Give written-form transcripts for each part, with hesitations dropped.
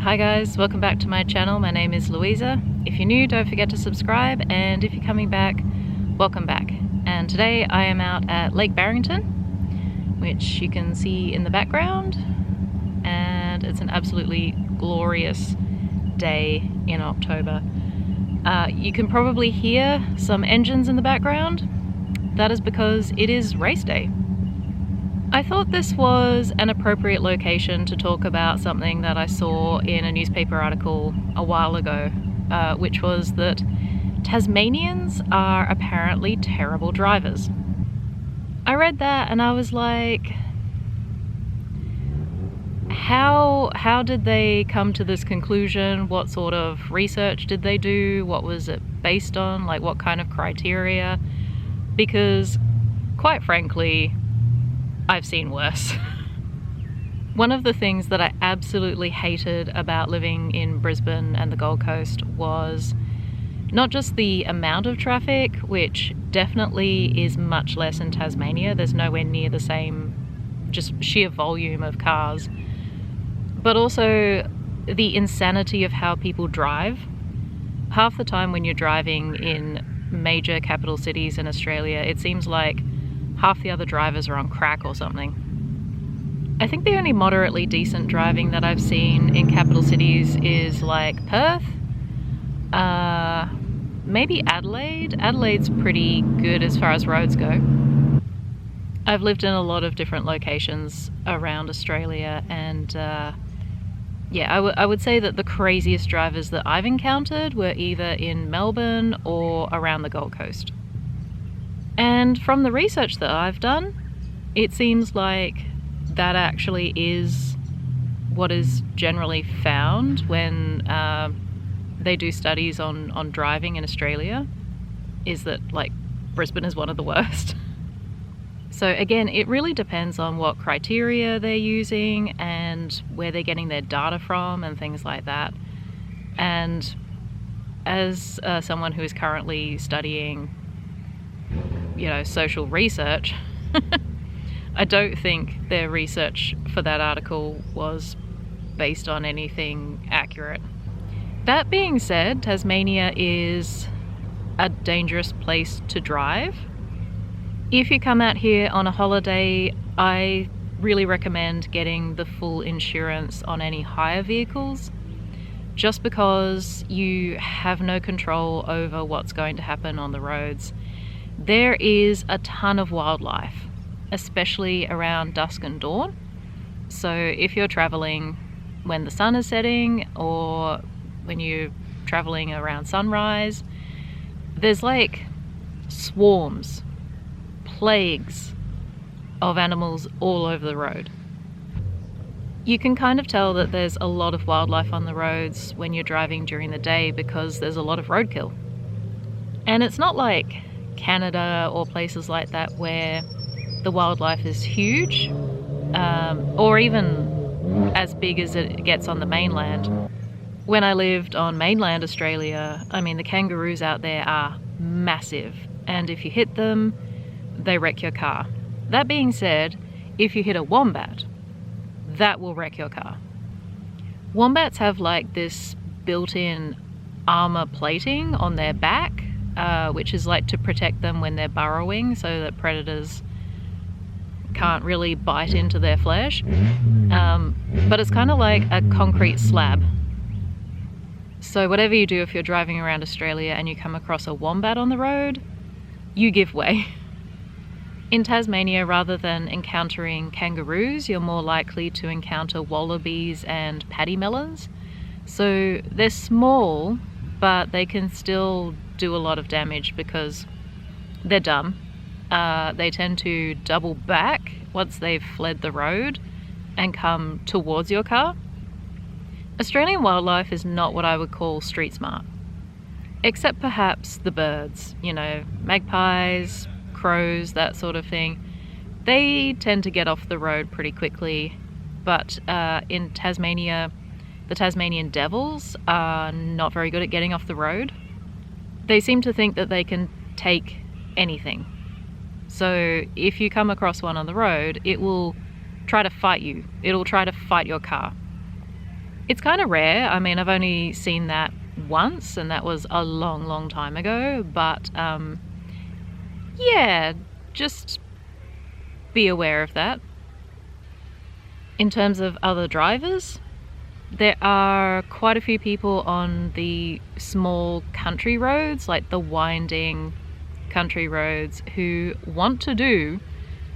Hi guys, welcome back to my channel. My name is Louisa. If you're new, don't forget to subscribe, and if you're coming back, welcome back. And today I am out at Lake Barrington, which you can see in the background, and it's an absolutely glorious day in October. You can probably hear some engines in the background. That is because it is race day. I thought this was an appropriate location to talk about something that I saw in a newspaper article a while ago, which was that Tasmanians are apparently terrible drivers. I read that and I was like, how did they come to this conclusion? What sort of research did they do? What was it based on? Like, what kind of criteria? Because, quite frankly, I've seen worse. One of the things that I absolutely hated about living in Brisbane and the Gold Coast was not just the amount of traffic, which definitely is much less in Tasmania. There's nowhere near the same just sheer volume of cars, but also the insanity of how people drive. Half the time when you're driving in major capital cities in Australia, it seems like half the other drivers are on crack or something. I think the only moderately decent driving that I've seen in capital cities is like Perth, maybe Adelaide. Adelaide's pretty good as far as roads go. I've lived in a lot of different locations around Australia, and yeah, I would say that the craziest drivers that I've encountered were either in Melbourne or around the Gold Coast. And from the research that I've done, it seems like that actually is what is generally found when they do studies on driving in Australia, is that like Brisbane is one of the worst. So again, it really depends on what criteria they're using and where they're getting their data from and things like that. And as someone who is currently studying social research, I don't think their research for that article was based on anything accurate. That being said, Tasmania is a dangerous place to drive. If you come out here on a holiday, I really recommend getting the full insurance on any hire vehicles, just because you have no control over what's going to happen on the roads. There is a ton of wildlife, especially around dusk and dawn. So if you're traveling when the sun is setting or when you're traveling around sunrise, there's like swarms, plagues of animals all over the road. You can kind of tell that there's a lot of wildlife on the roads when you're driving during the day because there's a lot of roadkill. And it's not like Canada or places like that where the wildlife is huge, or even as big as it gets on the mainland. When I lived on mainland Australia, I mean, the kangaroos out there are massive, and if you hit them, they wreck your car. That being said, if you hit a wombat, that will wreck your car. Wombats have like this built-in armor plating on their back, which is like to protect them when they're burrowing so that predators can't really bite into their flesh. But it's kind of like a concrete slab. So whatever you do, if you're driving around Australia and you come across a wombat on the road, you give way. In Tasmania, rather than encountering kangaroos, you're more likely to encounter wallabies and paddymellons. So they're small, but they can still do a lot of damage because they're dumb. They tend to double back once they've fled the road and come towards your car. Australian wildlife is not what I would call street smart, except perhaps the birds, magpies, crows, that sort of thing. They tend to get off the road pretty quickly, but in Tasmania, the Tasmanian devils are not very good at getting off the road. They seem to think that they can take anything. So if you come across one on the road, it will try to fight you. It'll try to fight your car. It's kind of rare. I mean, I've only seen that once, and that was a long time ago, but yeah, just be aware of that. In terms of other drivers, there are quite a few people on the small country roads, like the winding country roads, who want to do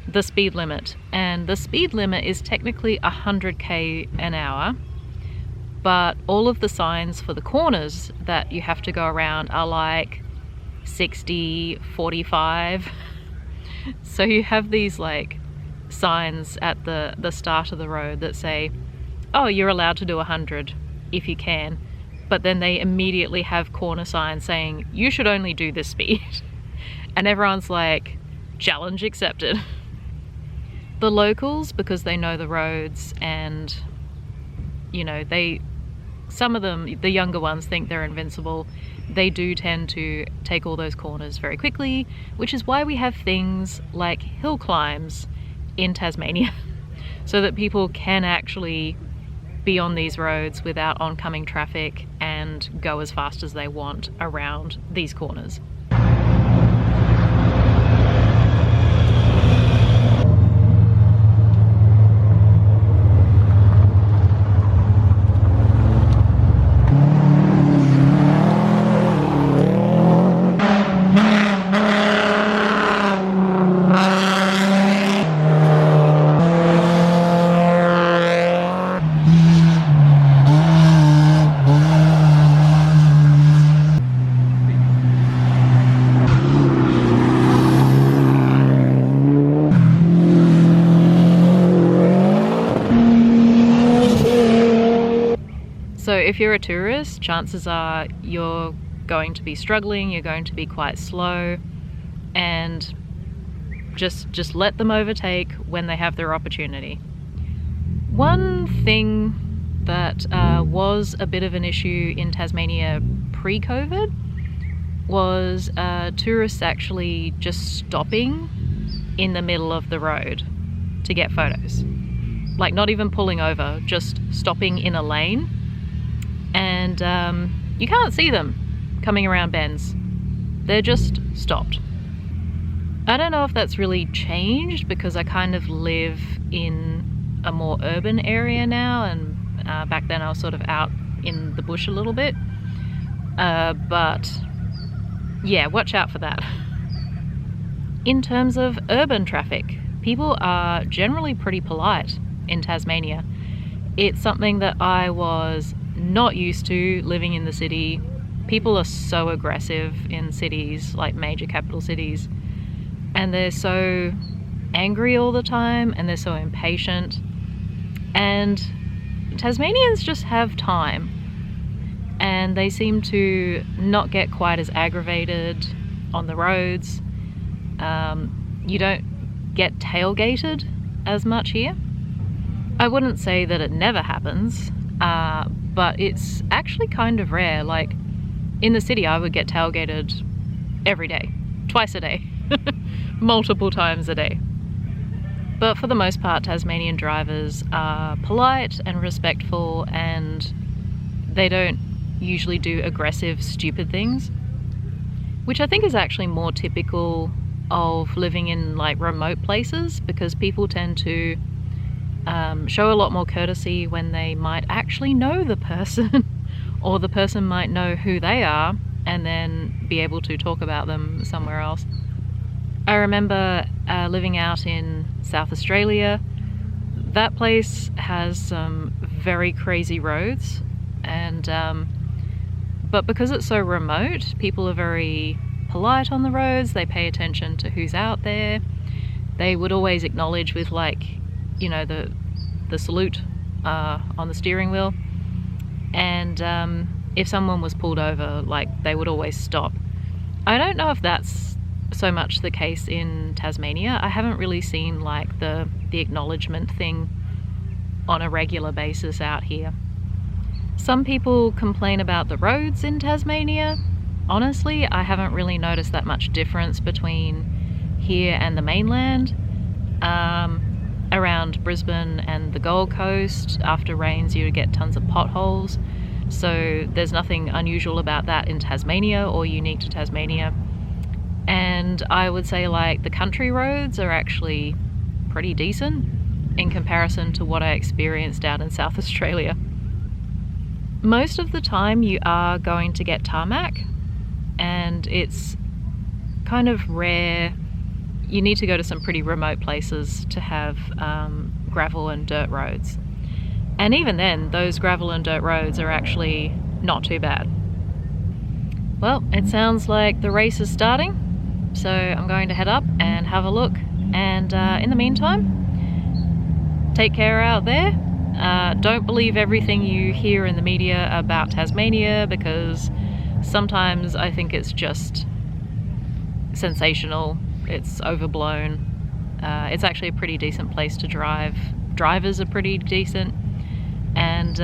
the speed limit. And the speed limit is technically 100 an hour, but all of the signs for the corners that you have to go around are like 60, 45. So you have these like signs at the start of the road that say, oh, you're allowed to do 100 if you can, but then they immediately have corner signs saying you should only do this speed. And everyone's like, challenge accepted. The locals, because they know the roads, and you know, some of them, the younger ones, think they're invincible. They do tend to take all those corners very quickly, which is why we have things like hill climbs in Tasmania, so that people can actually be on these roads without oncoming traffic and go as fast as they want around these corners. So if you're a tourist, chances are you're going to be struggling, you're going to be quite slow, and just let them overtake when they have their opportunity. One thing that was a bit of an issue in Tasmania pre-COVID was tourists actually just stopping in the middle of the road to get photos. Like not even pulling over, just stopping in a lane. And you can't see them coming around bends. They're just stopped. I don't know if that's really changed because I kind of live in a more urban area now, and back then I was sort of out in the bush a little bit. But yeah, watch out for that. In terms of urban traffic, people are generally pretty polite in Tasmania. It's something that I was not used to living in the city. People are so aggressive in cities, like major capital cities, and they're so angry all the time, and they're so impatient. And Tasmanians just have time, and they seem to not get quite as aggravated on the roads. You don't get tailgated as much here. I wouldn't say that it never happens, but it's actually kind of rare. Like in the city, I would get tailgated every day, twice a day, multiple times a day. But for the most part, Tasmanian drivers are polite and respectful, and they don't usually do aggressive, stupid things, which I think is actually more typical of living in like remote places, because people tend to show a lot more courtesy when they might actually know the person or the person might know who they are and then be able to talk about them somewhere else. I remember living out in South Australia. That place has some very crazy roads, and but because it's so remote, people are very polite on the roads. They pay attention to who's out there. They would always acknowledge with, like, you know, the salute on the steering wheel. And if someone was pulled over, like, they would always stop. I don't know if that's so much the case in Tasmania. I haven't really seen like the acknowledgement thing on a regular basis out here. Some people complain about the roads in Tasmania. Honestly, I haven't really noticed that much difference between here and the mainland. Around Brisbane and the Gold Coast, after rains you get tons of potholes, so there's nothing unusual about that in Tasmania or unique to Tasmania. And I would say like the country roads are actually pretty decent in comparison to what I experienced out in South Australia. Most of the time you are going to get tarmac, and it's kind of rare. You need to go to some pretty remote places to have gravel and dirt roads. And even then, those gravel and dirt roads are actually not too bad. Well, it sounds like the race is starting, so I'm going to head up and have a look. And in the meantime, take care out there. Don't believe everything you hear in the media about Tasmania, because sometimes I think it's just sensational. It's overblown. It's actually a pretty decent place to drive. Drivers are pretty decent. And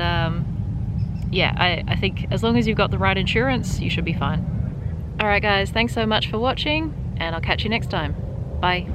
yeah, I think as long as you've got the right insurance, you should be fine. Alright guys, thanks so much for watching, and I'll catch you next time. Bye.